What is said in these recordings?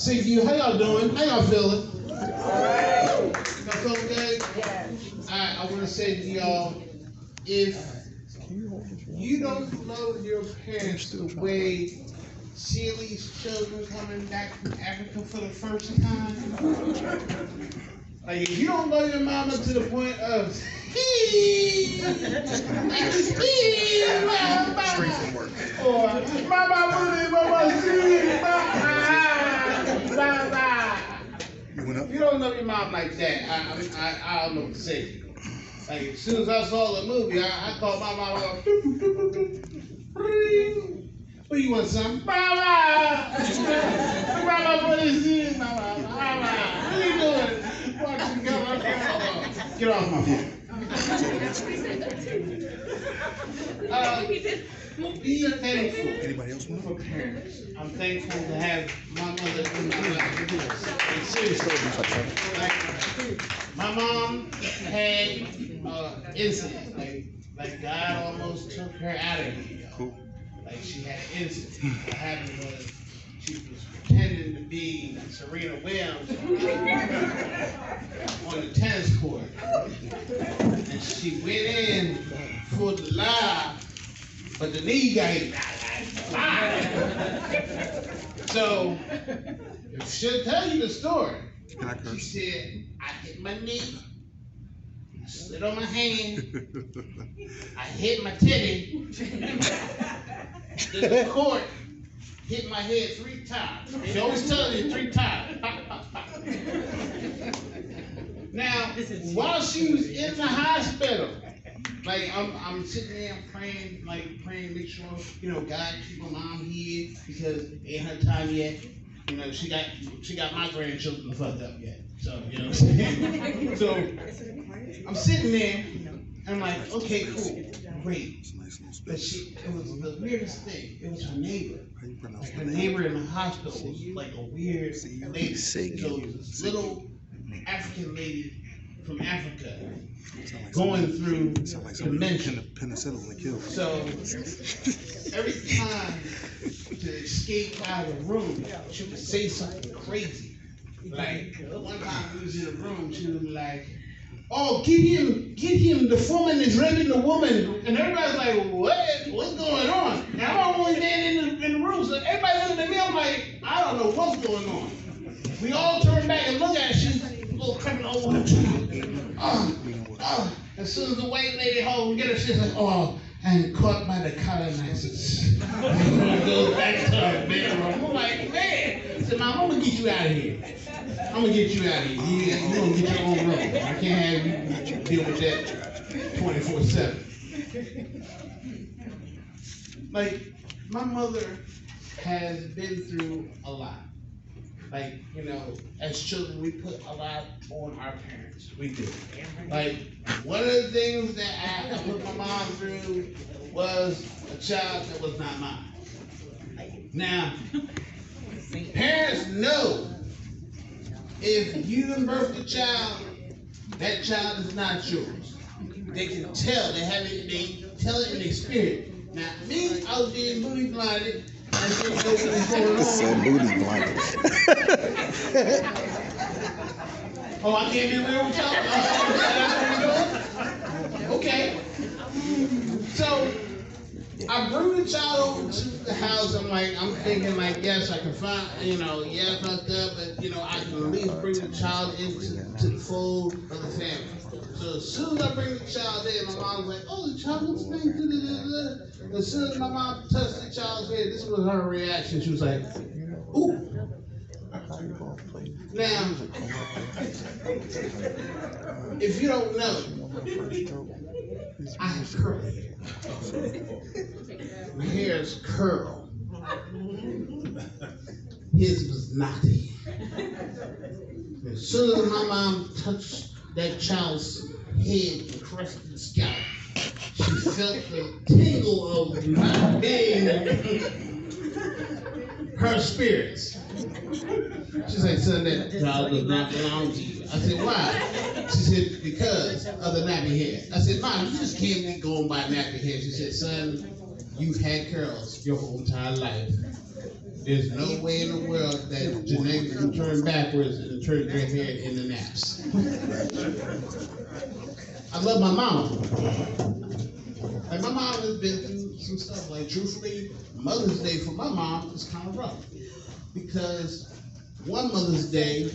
Say to you, how y'all doing? How y'all feeling? Y'all feeling good? I want to say to y'all, if you don't know your parents the way Sealy's children coming back from Africa for the first time, like if you don't know your mama to the point of Straight from work. or You went up? if you don't know your mom like that, I don't know what to say. Like as soon as I saw the movie, I called my mom. What you want, son? Mama! Mama, what is this? Mama, mama. What you doing? Watching God. Get off my phone. Be thankful. Anybody else want for parents. I'm thankful to have my mother in my life. And seriously, like, my mom had incident. Like God almost took her out of here. Cool. Like she had an incident. What happened was she was pretending to be Serena Williams on the tennis court. And she went in for the live, but the knee got hit. So she'll tell you the story. Can I She curse? said, I hit my knee, I slid on my hand, I hit my titty, the court hit my head 3 times. She always tells you 3 times. Pop, pop, pop. Now, while she was in the hospital, like I'm sitting there, I'm praying, make sure, God keep my mom here because it ain't her time yet. She got my grandchildren fucked up yet. So, you know what I'm saying? So I'm sitting there and I'm like, okay, cool, great. But it was the weirdest thing. It was her neighbor. Like her neighbor in the hospital was like a weird lady. So this little African lady from Africa going through dementia. Penicillin to kill. So every time to escape out of the room, she would say something crazy. Like one time we was in a room, she was like, "Oh, get him! The woman is raping the woman," and everybody's like, "What's going on?" And I'm only standing in the room, so everybody looking at me. I'm like, I don't know what's going on. We all turn back and look at her. She's a little criminal over the As soon as the white lady home get her, she's like, "Oh, I'm caught by the colonizers." And goes back to her bedroom. I'm like, man. I said, "Mom, I'm gonna get you out of here. I'm gonna get you out of here. You're gonna get your own room. I can't have you deal with that 24/7. Like, my mother has been through a lot. Like, as children, we put a lot on our parents. We do. Like, one of the things that I put my mom through was a child that was not mine. Now, parents know if you birth a child, that child is not yours. They can tell. They tell it in their spirit. Now, me, I was being booty blinded. I didn't know what was going on. Said booty blinded. Oh, I can't be real with y'all? Okay. So, I bring the child over to the house. I'm thinking, yes, I can find, yeah, fucked up, but, I can at least bring the child into the fold of the family. So, as soon as I bring the child in, my mom's like, oh, the child looks nice. As soon as my mom touched the child's head, this was her reaction. She was like, ooh. Now, if you don't know, I have curly hair. My hair is curled. His was knotty. As soon as my mom touched that child's head and caressed the scalp, she felt the tingle of not being her spirits. She's like, son, that child does not belong to you. I said, why? She said, because of the nappy hair. I said, Mom, you just can't be going by nappy hair. She said, son, you've had curls your whole entire life. There's no way in the world that Janae can turn backwards and turn gray hair in the naps. I love my mom. Like, my mom has been through some stuff. Like, truthfully, Mother's Day for my mom is kind of rough. Because one Mother's Day,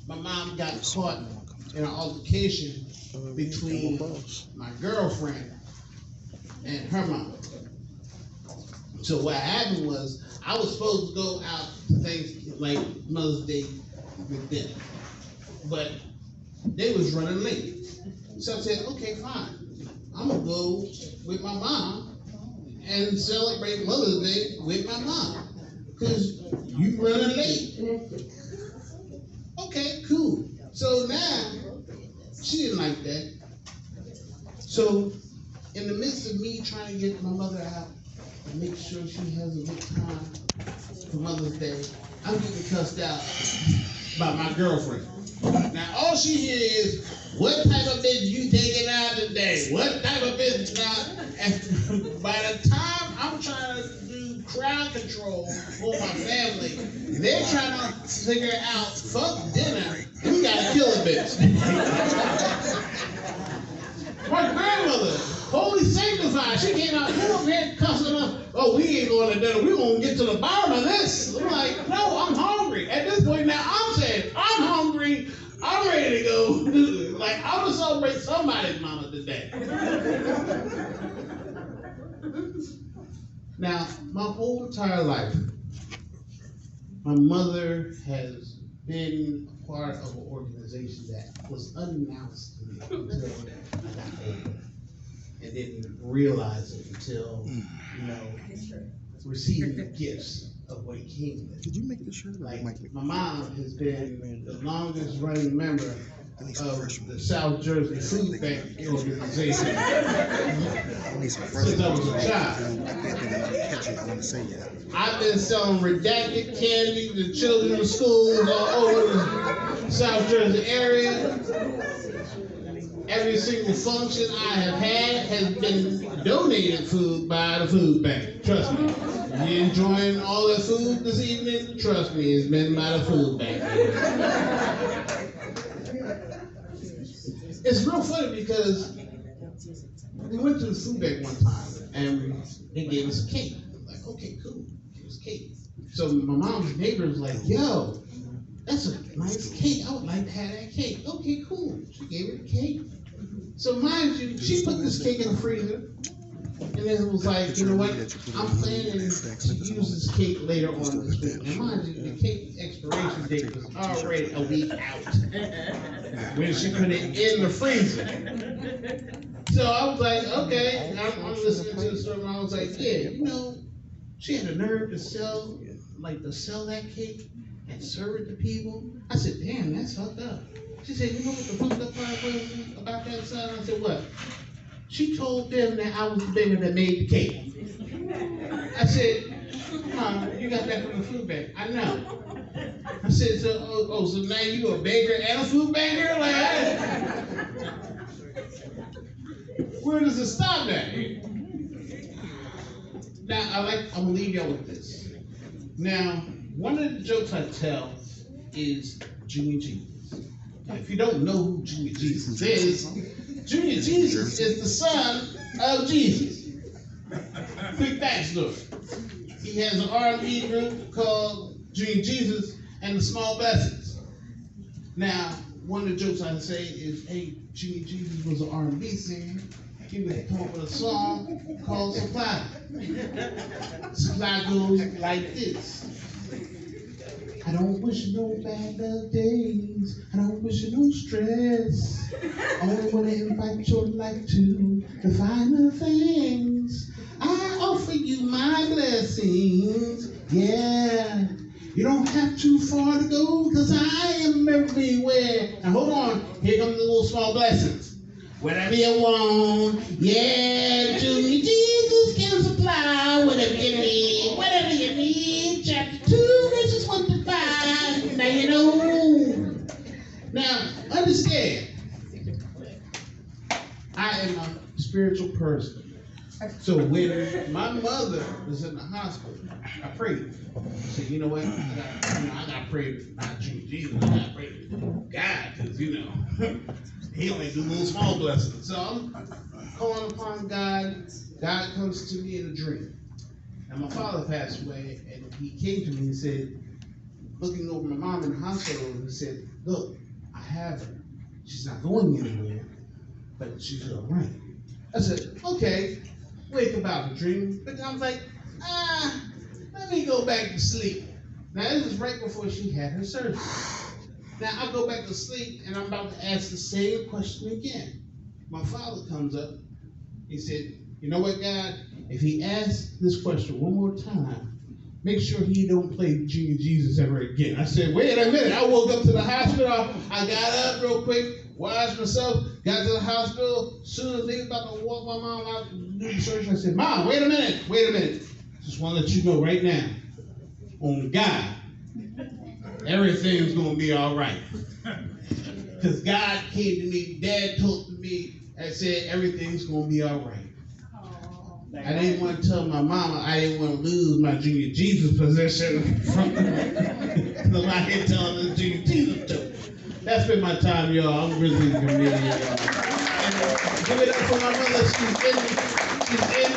my mom got caught in an altercation between my girlfriend and her mom. So what happened was, I was supposed to go out to like Mother's Day with them, but they was running late. So I said, okay, fine. I'm gonna go with my mom and celebrate Mother's Day with my mom, because you running late. Okay, cool. So now, she didn't like that. So in the midst of me trying to get my mother out and make sure she has a good time for Mother's Day, I'm getting cussed out by my girlfriend. Now all she hears is, what type of bitch you taking out today? What type of bitch? Now, and by the time I'm trying to do crowd control for my family, they're trying to figure out, fuck dinner, we gotta kill a bitch. My grandmother, holy sanctified, she came out, you over here cussing us, oh, we ain't going to dinner, we're going to get to the bottom of this. I'm like, no, I'm hungry. At this point now, I'm saying, I'm hungry, I'm ready to go. Like, I'm going to celebrate somebody's mama today. Now, my whole entire life, my mother has been a part of an organization that was unannounced to me until I got older, and didn't realize it until, receiving the gifts of what it came with. Did you make the shirt? Like, my mom has been the longest running member of the South Jersey Food Bank organization since I was a child. I've been selling redacted candy to children in schools all over the South Jersey area. Every single function I have had has been donated food by the food bank. Trust me. You enjoying all that food this evening? Trust me, it's been by the food bank. It's real funny because we went to the food bank one time and they gave us a cake. I'm like, okay, cool, give us cake. So my mom's neighbor was like, yo, that's a nice cake. I would like to have that cake. Okay, cool. She gave her the cake. So mind you, she put this cake in the freezer. And then it was like, you know what, I'm planning to use this cake later on this week. And mind you, the cake expiration date was already a week out when she put it in the freezer. So I was like, okay, I'm listening to the story, and I was like, yeah, she had the nerve to sell that cake and serve it to people. I said, damn, that's fucked up. She said, you know what the fucked up part was about that, son? I said, what? She told them that I was the baker that made the cake. I said, Mom, you got that from the food bank. I know. I said, so now you a baker and a food banker? Like, where does it stop at? Now, I'm gonna leave y'all with this. Now, one of the jokes I tell is Junior Jesus. Now, if you don't know who Junior Jesus is, Junior Jesus is the son of Jesus. Quick backstory. He has an R&B group called Junior Jesus and the Small Blessings. Now, one of the jokes I say is, hey, Junior Jesus was an R&B singer. He would come up with a song called Supply. Supply goes like this. I don't wish you no bad luck days. I don't wish you no stress. Only want to invite your life to the finer things. I offer you my blessings. Yeah. You don't have too far to go, because I am everywhere. Now hold on. Here come the little small blessings. Whatever you want. Yeah, Junior Jesus can supply whatever you need. Whatever you need. Chapter 2, verses 1 to 5. Now you know. Now, understand. I am a spiritual person. So when my mother was in the hospital, I prayed. I said, you know what? I got to pray not you, Jesus. I got to pray to God, because He only do little small blessings. So I'm calling upon God. God comes to me in a dream. And my father passed away, and he came to me and said, looking over my mom in the hospital, and he said, look, I have her. She's not going anywhere, but she's all right. I said, okay, wake about the dream. But I was like, let me go back to sleep. Now, this was right before she had her surgery. Now, I go back to sleep, and I'm about to ask the same question again. My father comes up. He said, you know what, God? If he asks this question one more time, make sure he don't play Junior Jesus ever again. I said, wait a minute. I woke up to the hospital. I got up real quick, washed myself, got to the hospital. As soon as they were about to walk my mom out to do the surgery, I said, Mom, wait a minute. Just want to let you know right now, on God, everything's going to be all right. Because God came to me, Dad talked to me, and said everything's going to be all right. I didn't want to tell my mama I didn't want to lose my Junior Jesus position from the line here telling the Junior Jesus joke. That's been my time, y'all. I'm Grizzley, y'all. And give it up for my mother. She's in